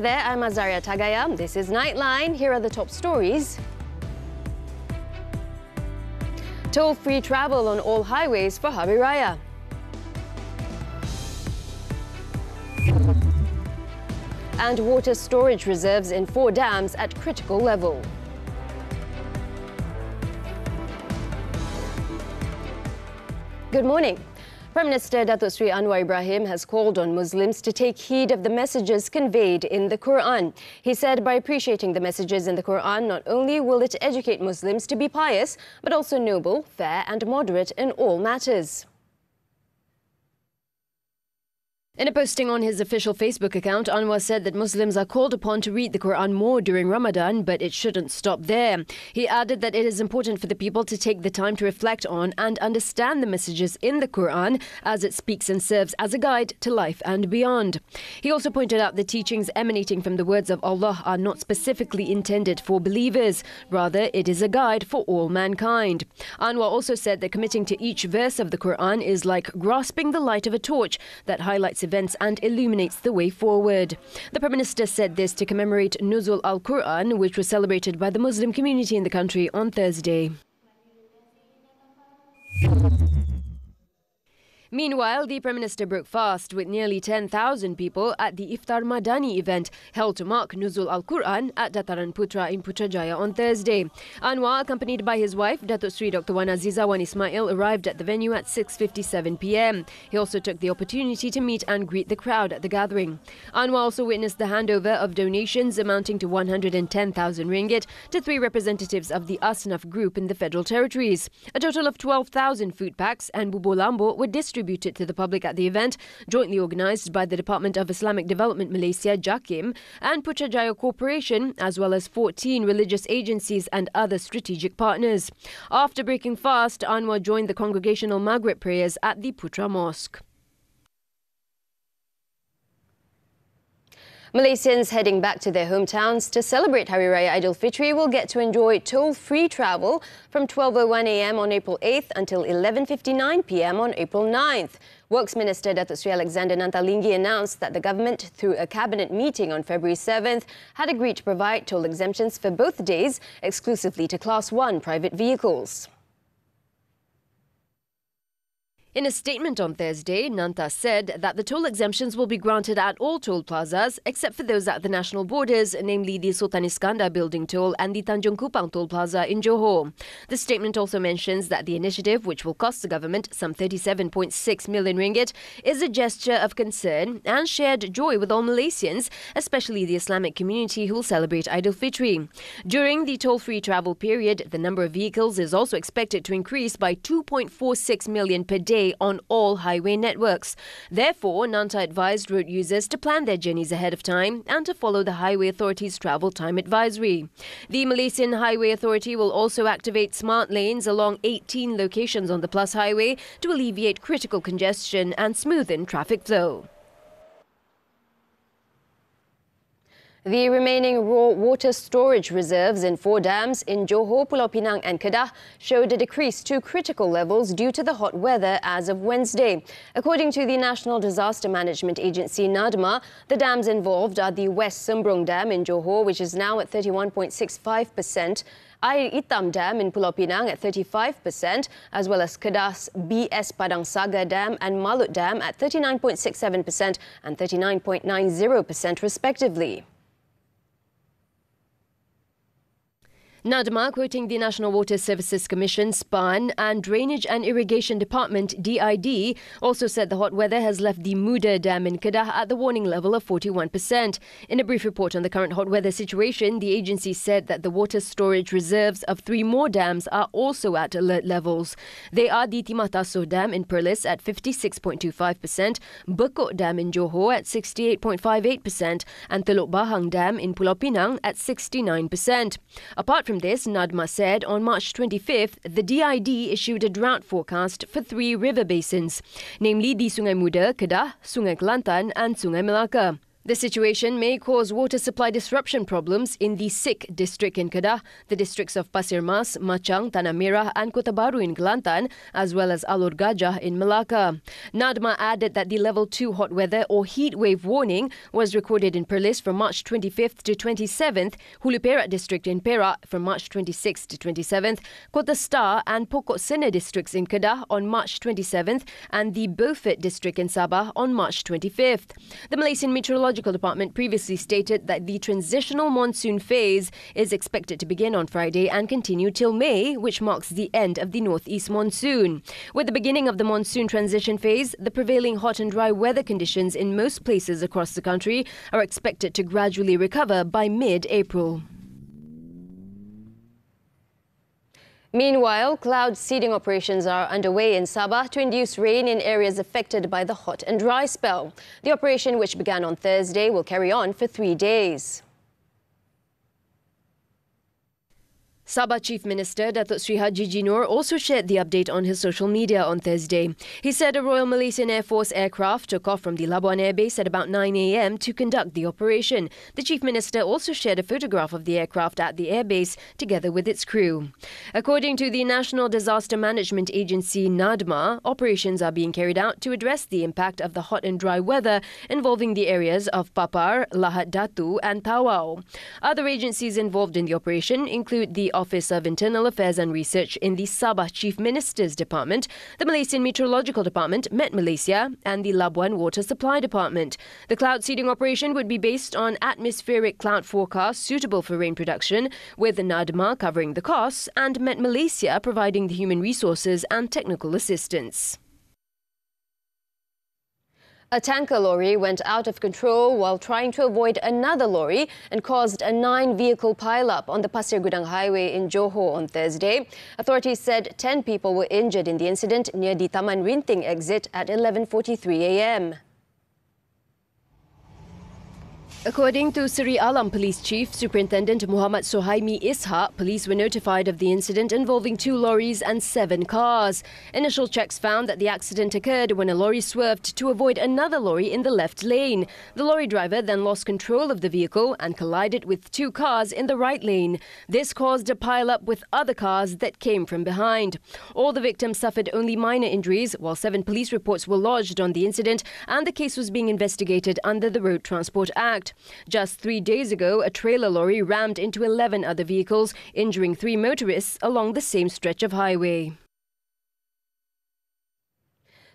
there, I'm Azaria Tagaya. This is Nightline. Here are the top stories. Toll-free travel on all highways for Hari Raya. And water storage reserves in 4 dams at critical level. Good morning. Prime Minister Datuk Sri Anwar Ibrahim has called on Muslims to take heed of the messages conveyed in the Quran. He said by appreciating the messages in the Quran, not only will it educate Muslims to be pious, but also noble, fair and moderate in all matters. In a posting on his official Facebook account, Anwar said that Muslims are called upon to read the Quran more during Ramadan, but it shouldn't stop there. He added that it is important for the people to take the time to reflect on and understand the messages in the Quran, as it speaks and serves as a guide to life and beyond. He also pointed out the teachings emanating from the words of Allah are not specifically intended for believers. Rather, it is a guide for all mankind. Anwar also said that committing to each verse of the Quran is like grasping the light of a torch that highlights events and illuminates the way forward. The Prime Minister said this to commemorate Nuzul al-Quran, which was celebrated by the Muslim community in the country on Thursday. Meanwhile, the Prime Minister broke fast with nearly 10,000 people at the Iftar Madani event held to mark Nuzul al-Quran at Dataran Putra in Putrajaya on Thursday. Anwar, accompanied by his wife, Datuk Sri Dr. Wan Aziza Wan Ismail, arrived at the venue at 6:57 p.m. He also took the opportunity to meet and greet the crowd at the gathering. Anwar also witnessed the handover of donations amounting to 110,000 ringgit to 3 representatives of the Asnaf group in the Federal Territories. A total of 12,000 food packs and bubo lambo were distributed to the public at the event, jointly organised by the Department of Islamic Development Malaysia, JAKIM, and Putrajaya Corporation, as well as 14 religious agencies and other strategic partners. After breaking fast, Anwar joined the congregational Maghrib prayers at the Putra Mosque. Malaysians heading back to their hometowns to celebrate Hari Raya Aidilfitri will get to enjoy toll-free travel from 12:01 a.m. on April 8th until 11:59 p.m. on April 9th. Works Minister Datuk Sri Alexander Nantalinggi announced that the government, through a cabinet meeting on February 7th, had agreed to provide toll exemptions for both days exclusively to Class 1 private vehicles. In a statement on Thursday, Nanta said that the toll exemptions will be granted at all toll plazas except for those at the national borders, namely the Sultan Iskandar Building Toll and the Tanjung Kupang Toll Plaza in Johor. The statement also mentions that the initiative, which will cost the government some 37.6 million ringgit, is a gesture of concern and shared joy with all Malaysians, especially the Islamic community who will celebrate Aidilfitri. During the toll-free travel period, the number of vehicles is also expected to increase by 2.46 million per day on all highway networks. Therefore, Nanta advised road users to plan their journeys ahead of time and to follow the Highway Authority's travel time advisory. The Malaysian Highway Authority will also activate smart lanes along 18 locations on the Plus Highway to alleviate critical congestion and smoothen traffic flow. The remaining raw water storage reserves in 4 dams in Johor, Pulau Pinang and Kedah showed a decrease to critical levels due to the hot weather as of Wednesday. According to the National Disaster Management Agency, NADMA, the dams involved are the West Sembrong Dam in Johor, which is now at 31.65%, Air Itam Dam in Pulau Pinang at 35%, as well as Kedah's BS Padang Saga Dam and Malut Dam at 39.67% and 39.90% respectively. NADMA, quoting the National Water Services Commission, SPAN, and Drainage and Irrigation Department, DID, also said the hot weather has left the Muda Dam in Kedah at the warning level of 41%. In a brief report on the current hot weather situation, the agency said that the water storage reserves of 3 more dams are also at alert levels. They are the Timah Tasuh Dam in Perlis at 56.25%, Bekok Dam in Johor at 68.58%, and Teluk Bahang Dam in Pulau Pinang at 69%. Apart from this, NADMA said on March 25th, the DID issued a drought forecast for 3 river basins, namely the Sungai Muda, Kedah, Sungai Kelantan and Sungai Melaka. The situation may cause water supply disruption problems in the Sik district in Kedah, the districts of Pasir Mas, Machang, Tanah Merah and Kota Baru in Kelantan, as well as Alor Gajah in Melaka. NADMA added that the level 2 hot weather or heat wave warning was recorded in Perlis from March 25th to 27th, Hulu Perak district in Perak from March 26th to 27th, Kota Star and Pokok Sena districts in Kedah on March 27th and the Beaufort district in Sabah on March 25th. The Malaysian Meteorological Department previously stated that the transitional monsoon phase is expected to begin on Friday and continue till May, which marks the end of the northeast monsoon. With the beginning of the monsoon transition phase, the prevailing hot and dry weather conditions in most places across the country are expected to gradually recover by mid-April. Meanwhile, cloud seeding operations are underway in Sabah to induce rain in areas affected by the hot and dry spell. The operation, which began on Thursday, will carry on for 3 days. Sabah Chief Minister Datuk Sri Haji Jinor also shared the update on his social media on Thursday. He said a Royal Malaysian Air Force aircraft took off from the Labuan Air Base at about 9 a.m. to conduct the operation. The Chief Minister also shared a photograph of the aircraft at the airbase together with its crew. According to the National Disaster Management Agency NADMA, operations are being carried out to address the impact of the hot and dry weather involving the areas of Papar, Lahad Datu and Tawau. Other agencies involved in the operation include the Office of Internal Affairs and Research in the Sabah Chief Minister's Department, the Malaysian Meteorological Department, Met Malaysia, and the Labuan Water Supply Department. The cloud seeding operation would be based on atmospheric cloud forecasts suitable for rain production, with NADMA covering the costs and Met Malaysia providing the human resources and technical assistance. A tanker lorry went out of control while trying to avoid another lorry and caused a 9-vehicle pileup on the Pasir Gudang Highway in Johor on Thursday. Authorities said 10 people were injured in the incident near the Taman Rinting exit at 11:43 a.m. According to Seri Alam Police Chief Superintendent Muhammad Sohaimi Ishaq, police were notified of the incident involving 2 lorries and 7 cars. Initial checks found that the accident occurred when a lorry swerved to avoid another lorry in the left lane. The lorry driver then lost control of the vehicle and collided with 2 cars in the right lane. This caused a pile-up with other cars that came from behind. All the victims suffered only minor injuries, while 7 police reports were lodged on the incident and the case was being investigated under the Road Transport Act. Just 3 days ago, a trailer lorry rammed into 11 other vehicles, injuring 3 motorists along the same stretch of highway.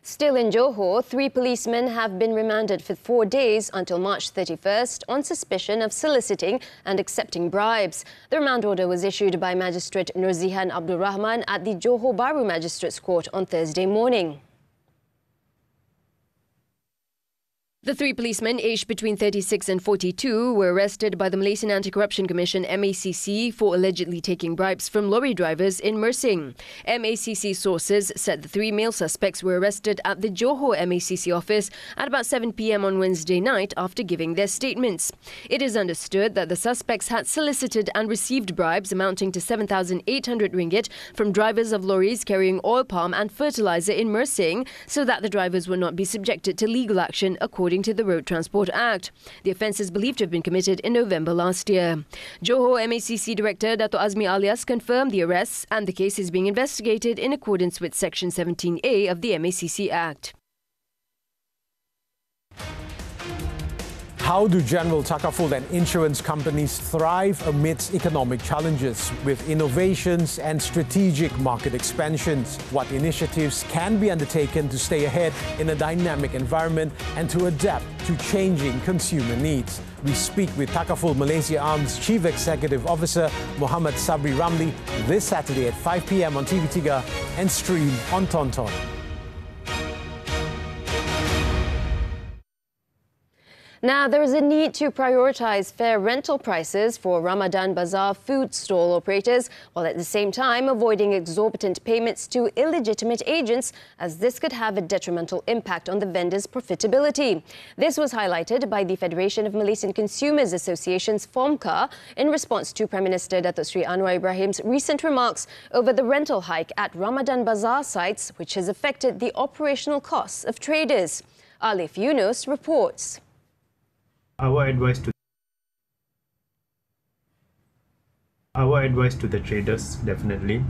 Still in Johor, 3 policemen have been remanded for 4 days until March 31st on suspicion of soliciting and accepting bribes. The remand order was issued by Magistrate Nurzihan Abdul Rahman at the Johor Bahru Magistrates Court on Thursday morning. The 3 policemen, aged between 36 and 42, were arrested by the Malaysian Anti-Corruption Commission (MACC) for allegedly taking bribes from lorry drivers in Mersing. MACC sources said the 3 male suspects were arrested at the Johor MACC office at about 7 p.m. on Wednesday night after giving their statements. It is understood that the suspects had solicited and received bribes amounting to 7,800 ringgit from drivers of lorries carrying oil palm and fertilizer in Mersing so that the drivers would not be subjected to legal action according to the Road Transport Act. The offence is believed to have been committed in November last year. Johor MACC Director Dato' Azmi Alias confirmed the arrests and the case is being investigated in accordance with Section 17A of the MACC Act. How do general takaful and insurance companies thrive amidst economic challenges with innovations and strategic market expansions? What initiatives can be undertaken to stay ahead in a dynamic environment and to adapt to changing consumer needs? We speak with Takaful Malaysia Arm's Chief Executive Officer Muhammad Sabri Ramli this Saturday at 5 p.m. on TV3 and stream on Tonton. Now, there is a need to prioritise fair rental prices for Ramadan Bazar food stall operators, while at the same time avoiding exorbitant payments to illegitimate agents, as this could have a detrimental impact on the vendors' profitability. This was highlighted by the Federation of Malaysian Consumers Associations, FOMCA, in response to Prime Minister Datuk Sri Anwar Ibrahim's recent remarks over the rental hike at Ramadan Bazar sites, which has affected the operational costs of traders. Alif Yunus reports. Our advice to the traders, definitely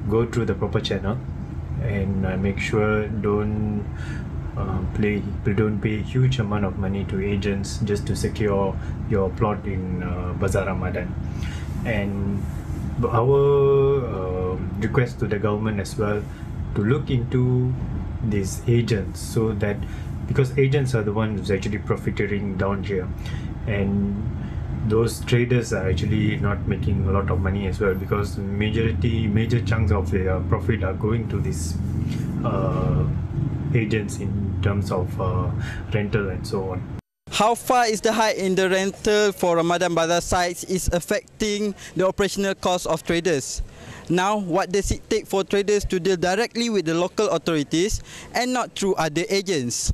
go through the proper channel and make sure don't pay huge amount of money to agents just to secure your plot in Bazar Ramadan. And our request to the government as well to look into these agents, so that because agents are the ones who's actually profiteering down here, and those traders are actually not making a lot of money as well, because major chunks of their profit are going to these agents in terms of rental and so on. How far is the hike in the rental for Ramadan Bazar sites is affecting the operational costs of traders? Now, what does it take for traders to deal directly with the local authorities and not through other agents?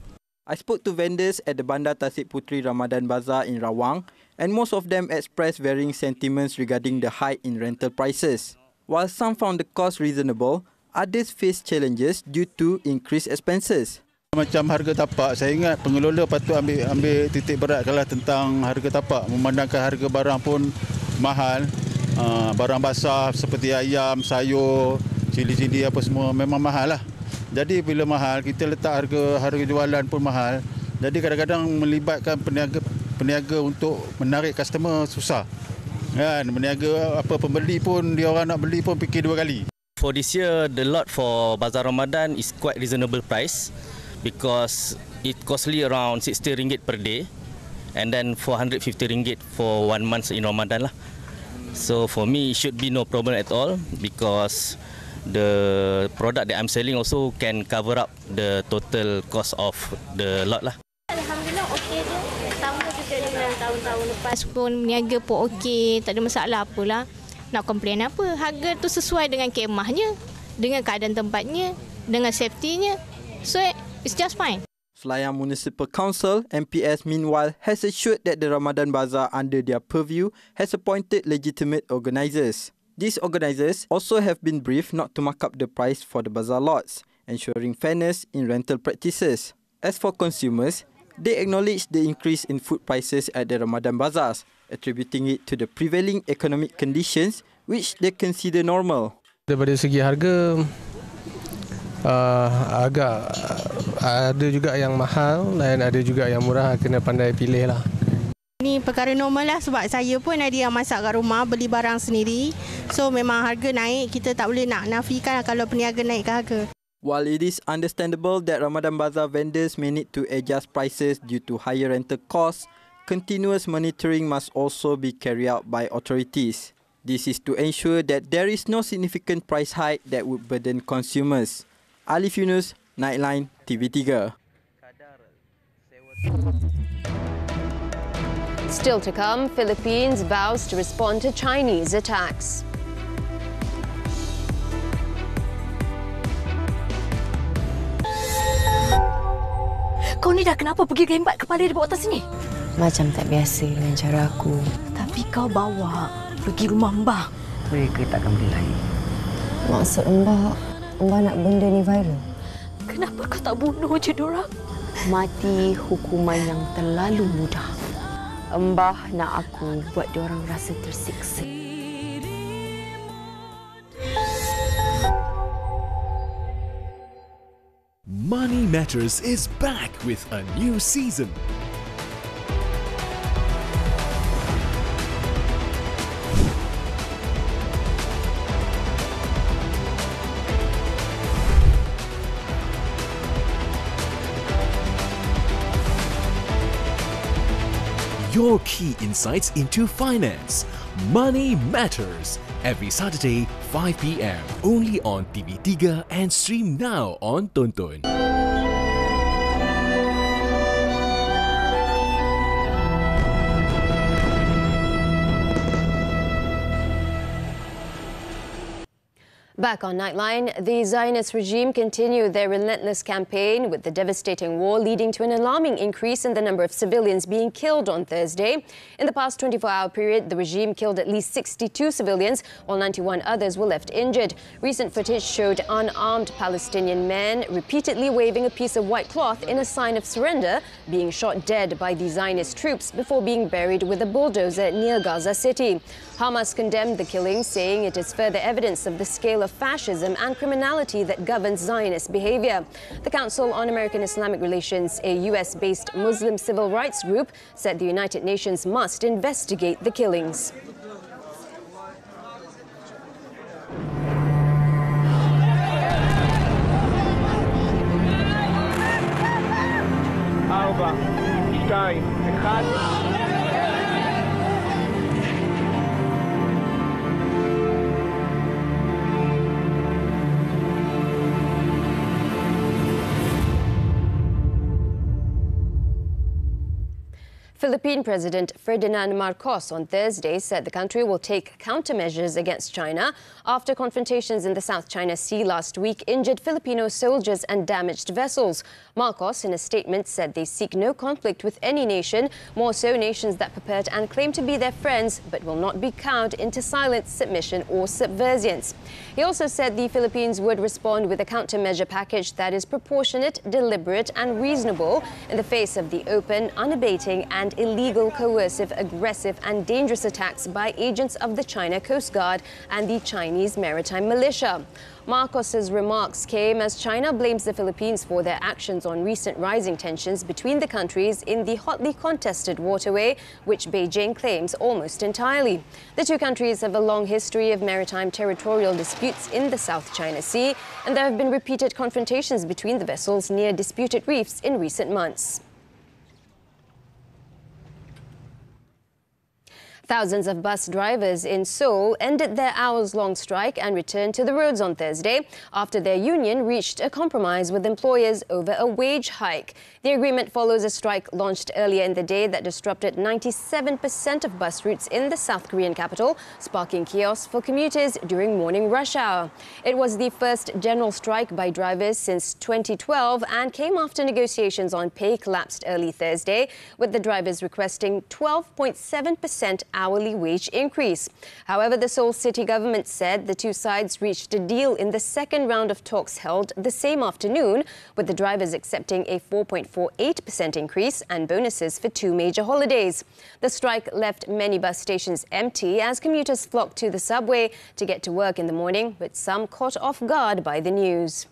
I spoke to vendors at the Bandar Tasik Puteri Ramadan Bazar in Rawang, and most of them expressed varying sentiments regarding the hike in rental prices. While some found the cost reasonable, others faced challenges due to increased expenses. Macam harga tapak, saya ingat pengelola patut ambil titik berat kalau tentang harga tapak, memandangkan harga barang pun mahal. Barang basah seperti ayam, sayur, cili-cili apa semua memang mahal lah. Jadi bila mahal, kita letak harga jualan pun mahal. Jadi kadang-kadang melibatkan peniaga untuk menarik customer susah. Kan, peniaga pembeli pun, dia orang nak beli pun fikir dua kali. For this year, the lot for Bazar Ramadan is quite reasonable price, because it costly around RM60 per day, and then RM450 for 1 month in Ramadan lah. So for me, it should be no problem at all, because the product that I'm selling also can cover up the total cost of the lot lah. Alhamdulillah okey je, sama juga dengan tahun-tahun lepas pun, niaga pun okey, tak ada masalah apalah. Nak komplain apa? Harga tu sesuai dengan kemahnya, dengan keadaan tempatnya, dengan safety-nya. So it's just fine. Selayang Municipal Council, MPS, meanwhile, has assured that the Ramadan Bazar under their purview has appointed legitimate organisers. These organisers also have been briefed not to mark up the price for the bazaar lots, ensuring fairness in rental practices. As for consumers, they acknowledge the increase in food prices at the Ramadan Bazars, attributing it to the prevailing economic conditions which they consider normal. Daripada segi harga, agak ada juga yang mahal dan ada juga yang murah, kena pandai pilih lah. Ini perkara normal lah, sebab saya pun ada yang masak kat rumah, beli barang sendiri. So memang harga naik, kita tak boleh nak nafikan kalau peniaga naikkan harga. While it is understandable that Ramadan Bazar vendors may need to adjust prices due to higher rental costs, continuous monitoring must also be carried out by authorities. This is to ensure that there is no significant price hike that would burden consumers. Alif Yunus, Nightline, TV3. Still to come, Philippines vows to respond to Chinese attacks. Kau ni dah kenapa pergi gembat kepala di bawah atas sini? Macam tak biasa dengan cara aku. Tapi kau bawa pergi rumah Mbah. Mereka takkan berlain. Maksud Mbah nak benda ni viral. Kenapa kau tak bunuh je diorang? Mati hukuman yang terlalu mudah. Mbah nak aku buat diorang rasa tersiksa. Money Matters is back with a new season. Your key insights into finance. Money Matters. Every Saturday, 5 p.m. Only on TV3 and stream now on Tonton. Back on Nightline, the Zionist regime continued their relentless campaign, with the devastating war leading to an alarming increase in the number of civilians being killed on Thursday. In the past 24-hour period, the regime killed at least 62 civilians, while 91 others were left injured. Recent footage showed unarmed Palestinian men repeatedly waving a piece of white cloth in a sign of surrender, being shot dead by the Zionist troops before being buried with a bulldozer near Gaza City. Hamas condemned the killing, saying it is further evidence of the scale of fascism and criminality that governs Zionist behavior. The Council on American Islamic Relations, a US-based Muslim civil rights group, said the United Nations must investigate the killings. Philippine President Ferdinand Marcos on Thursday said the country will take countermeasures against China after confrontations in the South China Sea last week injured Filipino soldiers and damaged vessels. Marcos, in a statement, said they seek no conflict with any nation, more so nations that purport and claim to be their friends but will not be cowed into silence, submission or subservience. He also said the Philippines would respond with a countermeasure package that is proportionate, deliberate and reasonable in the face of the open, unabating and illegal, coercive, aggressive and dangerous attacks by agents of the China Coast Guard and the Chinese Maritime Militia. Marcos's remarks came as China blames the Philippines for their actions on recent rising tensions between the countries in the hotly contested waterway, which Beijing claims almost entirely. The two countries have a long history of maritime territorial disputes in the South China Sea, and there have been repeated confrontations between the vessels near disputed reefs in recent months. Thousands of bus drivers in Seoul ended their hours-long strike and returned to the roads on Thursday after their union reached a compromise with employers over a wage hike. The agreement follows a strike launched earlier in the day that disrupted 97% of bus routes in the South Korean capital, sparking chaos for commuters during morning rush hour. It was the first general strike by drivers since 2012 and came after negotiations on pay collapsed early Thursday, with the drivers requesting 12.7% hourly wage increase. However, the Seoul city government said the two sides reached a deal in the second round of talks held the same afternoon, with the drivers accepting a 4.48% increase and bonuses for two major holidays. The strike left many bus stations empty as commuters flocked to the subway to get to work in the morning, with some caught off guard by the news.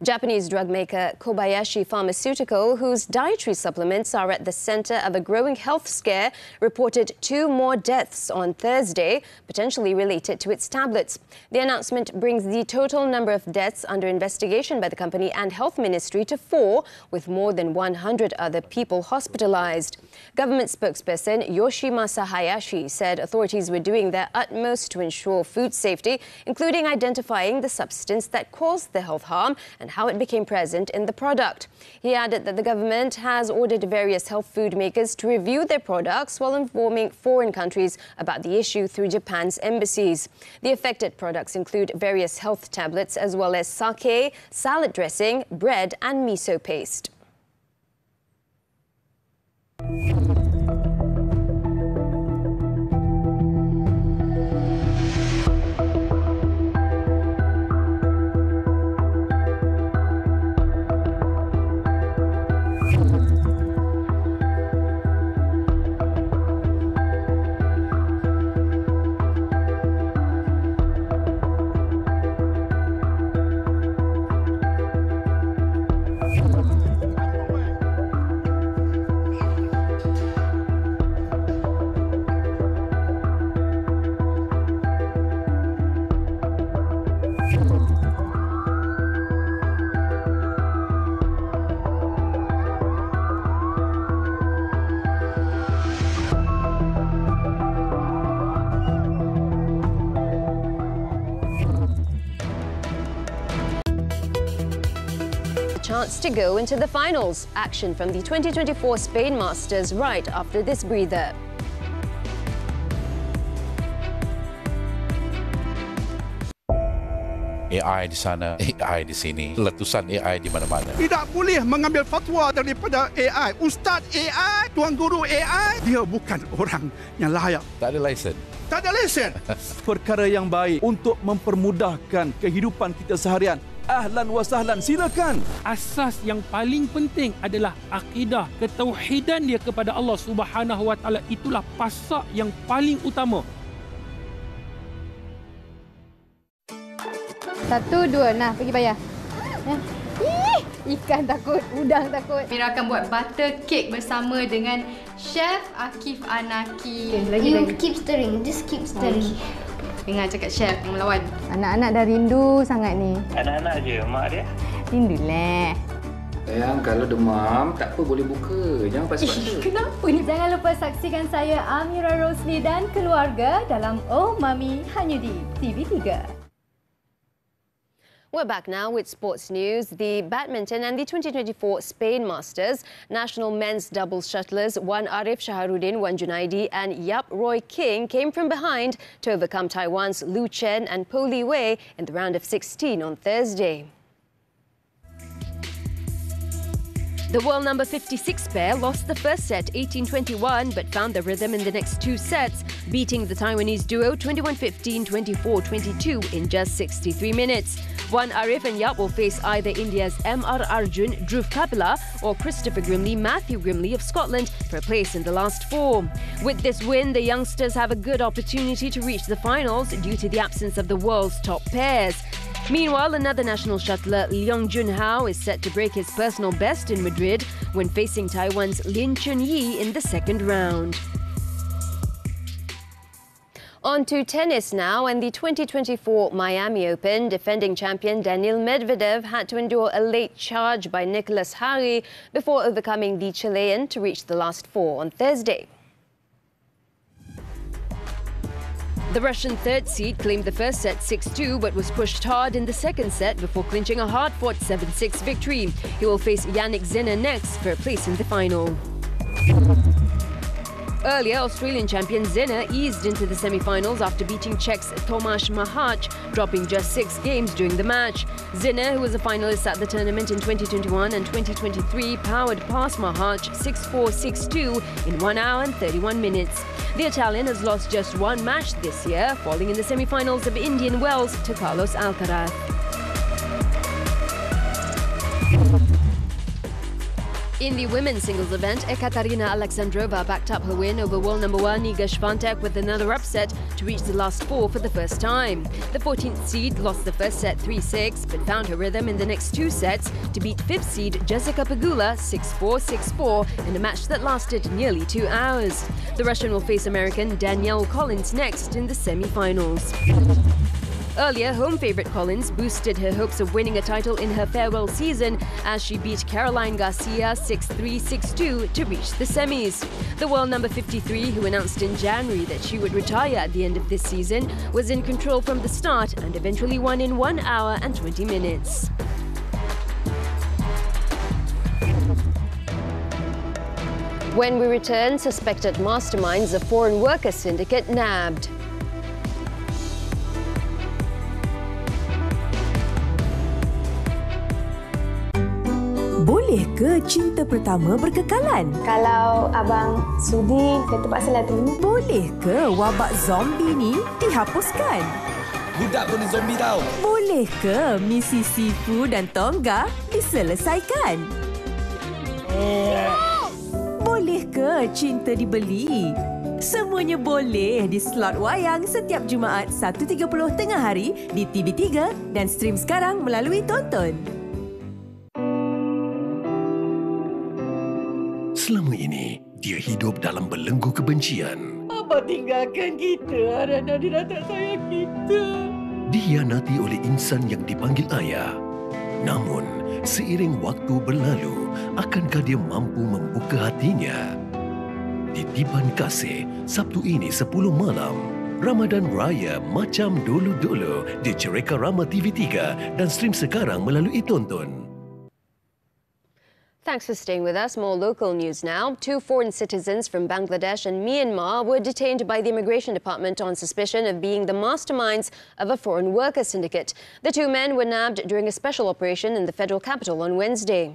Japanese drug maker Kobayashi Pharmaceutical, whose dietary supplements are at the center of a growing health scare, reported 2 more deaths on Thursday, potentially related to its tablets. The announcement brings the total number of deaths under investigation by the company and health ministry to 4, with more than 100 other people hospitalized. Government spokesperson Yoshimasa Hayashi said authorities were doing their utmost to ensure food safety, including identifying the substance that caused the health harm and how it became present in the product. He added that the government has ordered various health food makers to review their products while informing foreign countries about the issue through Japan's embassies. The affected products include various health tablets as well as sake, salad dressing, bread and miso paste. Chance to go into the finals. Action from the 2024 Spain Masters right after this breather. AI di sana, AI di sini, letusan AI di mana-mana. Tidak boleh mengambil fatwa daripada AI. Ustaz AI, tuan guru AI, dia bukan orang yang layak. Tak ada lesen. Tak ada lesen. Perkara yang baik untuk mempermudahkan kehidupan kita seharian. Ahlan wa sahlan, silakan. Asas yang paling penting adalah akidah, ketauhidan dia kepada Allah Subhanahu Wa Taala. Itulah pasak yang paling utama. 1, 2, nah pergi bayar. Ya. Ikan takut, udang takut. Mira akan buat butter cake bersama dengan Chef Akif Anaki. Lagi. Keep stirring, just keep stirring. Dengar cakap chef yang melawan. Anak-anak dah rindu sangat ni. Anak-anak je, mak dia. Rindulah. Sayang, kalau demam, tak apa boleh buka. Jangan paksa-paksa. Kenapa ni? Jangan lupa saksikan saya Amira Rosli dan keluarga dalam Oh Mami hanya di TV3. We're back now with sports news. The badminton and the 2024 Spain Masters national men's doubles shuttlers Wan Arif Shaharuddin, Wan Junaidi and Yap Roy King came from behind to overcome Taiwan's Lu Chen and Po Li Wei in the round of 16 on Thursday. The world number 56 pair lost the first set 18-21 but found the rhythm in the next two sets, beating the Taiwanese duo 21-15, 24-22 in just 63 minutes. Wan Arif and Yap will face either India's M.R. Arjun, Dhruv Kapila or Christopher Grimley, Matthew Grimley of Scotland for a place in the last four. With this win, the youngsters have a good opportunity to reach the finals due to the absence of the world's top pairs. Meanwhile, another national shuttler, Leong Junhao, is set to break his personal best in Madrid when facing Taiwan's Lin Chunyi in the second round. On to tennis now, and the 2024 Miami Open defending champion Daniil Medvedev had to endure a late charge by Nicolas Hari before overcoming the Chilean to reach the last four on Thursday. The Russian third seed claimed the first set 6-2 but was pushed hard in the second set before clinching a hard-fought 7-6 victory. He will face Yannick Sinner next for a place in the final. Earlier, Australian champion Sinner eased into the semi-finals after beating Czech's Tomáš Mahač, dropping just 6 games during the match. Sinner, who was a finalist at the tournament in 2021 and 2023, powered past Mahač 6-4, 6-2 in 1 hour and 31 minutes. The Italian has lost just one match this year, falling in the semi-finals of Indian Wells to Carlos Alcaraz. In the women's singles event, Ekaterina Alexandrova backed up her win over world number 1 Iga Swiatek with another upset to reach the last four for the first time. The 14th seed lost the first set 3-6 but found her rhythm in the next two sets to beat 5th seed Jessica Pegula 6-4, 6-4 in a match that lasted nearly 2 hours. The Russian will face American Danielle Collins next in the semi-finals. Earlier, home favourite Collins boosted her hopes of winning a title in her farewell season as she beat Caroline Garcia 6-3, 6-2 to reach the semis. The world number 53, who announced in January that she would retire at the end of this season, was in control from the start and eventually won in 1 hour and 20 minutes. When we return, suspected masterminds of foreign worker syndicate nabbed. Boleh ke cinta pertama berkekalan? Kalau abang sudi, saya terpaksalah terima. Boleh ke wabak zombie ni dihapuskan? Budak pun zombie tau. Boleh ke misi Sifu dan Tongga diselesaikan? Boleh ke cinta dibeli? Semuanya boleh di slot wayang setiap Jumaat 1.30 tengah hari di TV3 dan stream sekarang melalui Tonton. Selama ini, dia hidup dalam belenggu kebencian. Abah tinggalkan kita kerana dia tak sayang kita. Dihianati oleh insan yang dipanggil ayah. Namun, seiring waktu berlalu, akankah dia mampu membuka hatinya? Titipan Kasih, Sabtu ini 10 malam. Ramadan Raya macam dulu-dulu di Cereka Rama TV3 dan stream sekarang melalui Tonton. Thanks for staying with us. More local news now. 2 foreign citizens from Bangladesh and Myanmar were detained by the Immigration Department on suspicion of being the masterminds of a foreign worker syndicate. The 2 men were nabbed during a special operation in the federal capital on Wednesday.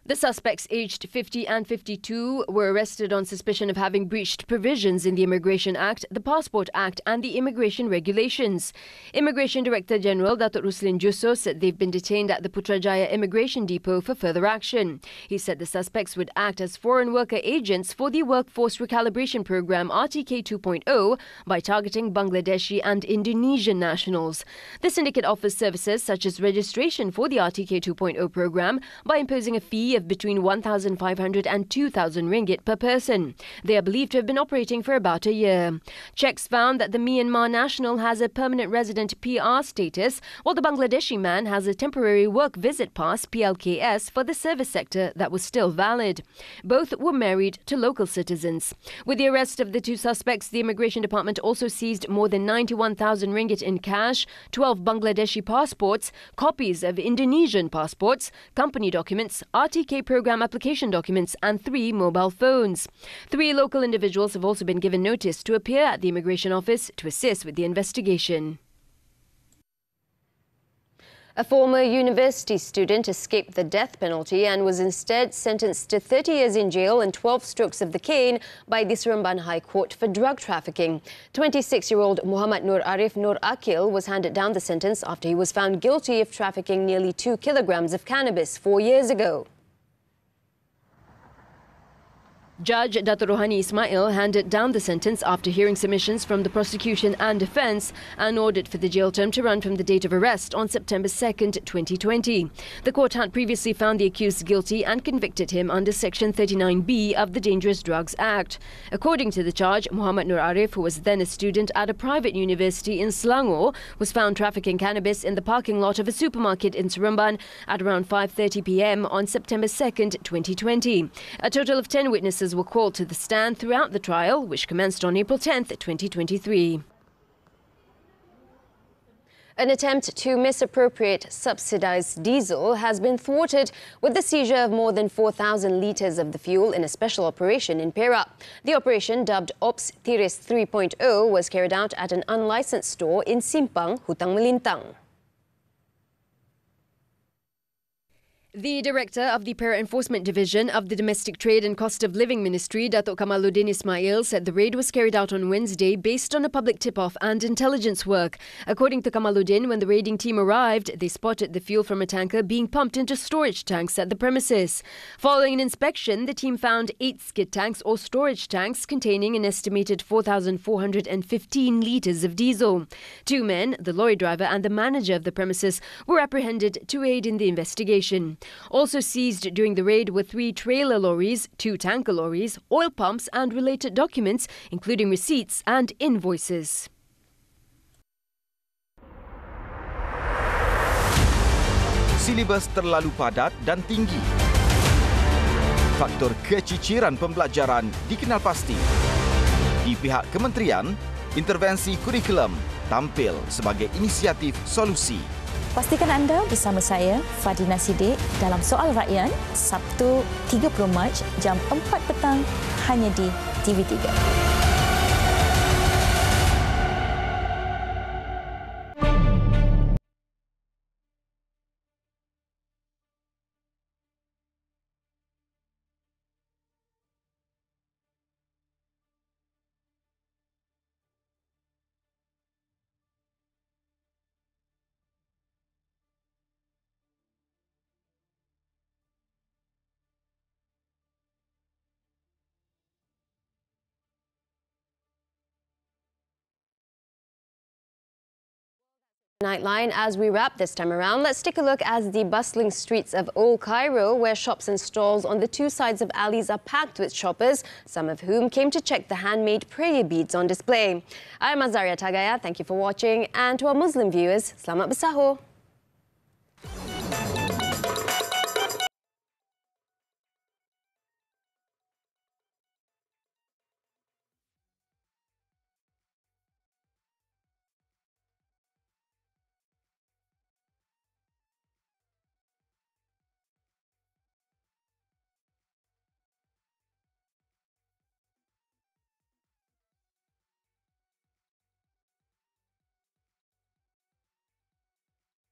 The suspects, aged 50 and 52, were arrested on suspicion of having breached provisions in the Immigration Act, the Passport Act and the immigration regulations. Immigration Director General Datuk Ruslin Jusso said they've been detained at the Putrajaya Immigration Depot for further action. He said the suspects would act as foreign worker agents for the Workforce Recalibration Program RTK 2.0 by targeting Bangladeshi and Indonesian nationals. The syndicate offers services such as registration for the RTK 2.0 program by imposing a fee of between 1,500 and 2,000 ringgit per person. They are believed to have been operating for about a year. Checks found that the Myanmar national has a permanent resident PR status, while the Bangladeshi man has a temporary work visit pass PLKS for the service sector that was still valid. Both were married to local citizens. With the arrest of the 2 suspects, the Immigration Department also seized more than 91,000 ringgit in cash, 12 Bangladeshi passports, copies of Indonesian passports, company documents, RTK program application documents and 3 mobile phones. 3 local individuals have also been given notice to appear at the Immigration Office to assist with the investigation. A former university student escaped the death penalty and was instead sentenced to 30 years in jail and 12 strokes of the cane by the Seremban High Court for drug trafficking. 26-year-old Muhammad Nur Arif Nur Akil was handed down the sentence after he was found guilty of trafficking nearly 2 kilograms of cannabis 4 years ago. Judge Dato' Rohani Ismail handed down the sentence after hearing submissions from the prosecution and defence and ordered for the jail term to run from the date of arrest on September 2nd, 2020. The court had previously found the accused guilty and convicted him under Section 39B of the Dangerous Drugs Act. According to the charge, Muhammad Nur Arif, who was then a student at a private university in Selangor, was found trafficking cannabis in the parking lot of a supermarket in Seremban at around 5:30 p.m. on September 2nd, 2020. A total of 10 witnesses were called to the stand throughout the trial, which commenced on April 10th, 2023. An attempt to misappropriate subsidised diesel has been thwarted with the seizure of more than 4,000 litres of the fuel in a special operation in Perak. The operation, dubbed Ops Tiris 3.0, was carried out at an unlicensed store in Simpang, Hutang Melintang. The Director of the Para-Enforcement Division of the Domestic Trade and Cost of Living Ministry, Datuk Kamaluddin Ismail, said the raid was carried out on Wednesday based on a public tip-off and intelligence work. According to Kamaluddin, when the raiding team arrived, they spotted the fuel from a tanker being pumped into storage tanks at the premises. Following an inspection, the team found 8 skid tanks or storage tanks containing an estimated 4,415 litres of diesel. 2 men, the lorry driver and the manager of the premises, were apprehended to aid in the investigation. Also seized during the raid were 3 trailer lorries, 2 tanker lorries, oil pumps and related documents, including receipts and invoices. Silibus terlalu padat dan tinggi. Faktor keciciran pembelajaran dikenal pasti. Di pihak kementerian, intervensi kurikulum tampil sebagai inisiatif solusi. Pastikan anda bersama saya, Fadina Siddiq, dalam Soal Rakyat, Sabtu 30 Mac, jam 4 petang, hanya di TV3. Nightline. As we wrap this time around, let's take a look at the bustling streets of Old Cairo, where shops and stalls on the 2 sides of alleys are packed with shoppers, some of whom came to check the handmade prayer beads on display. I'm Azaria Tagaya. Thank you for watching, and to our Muslim viewers, Selamat Bersahur.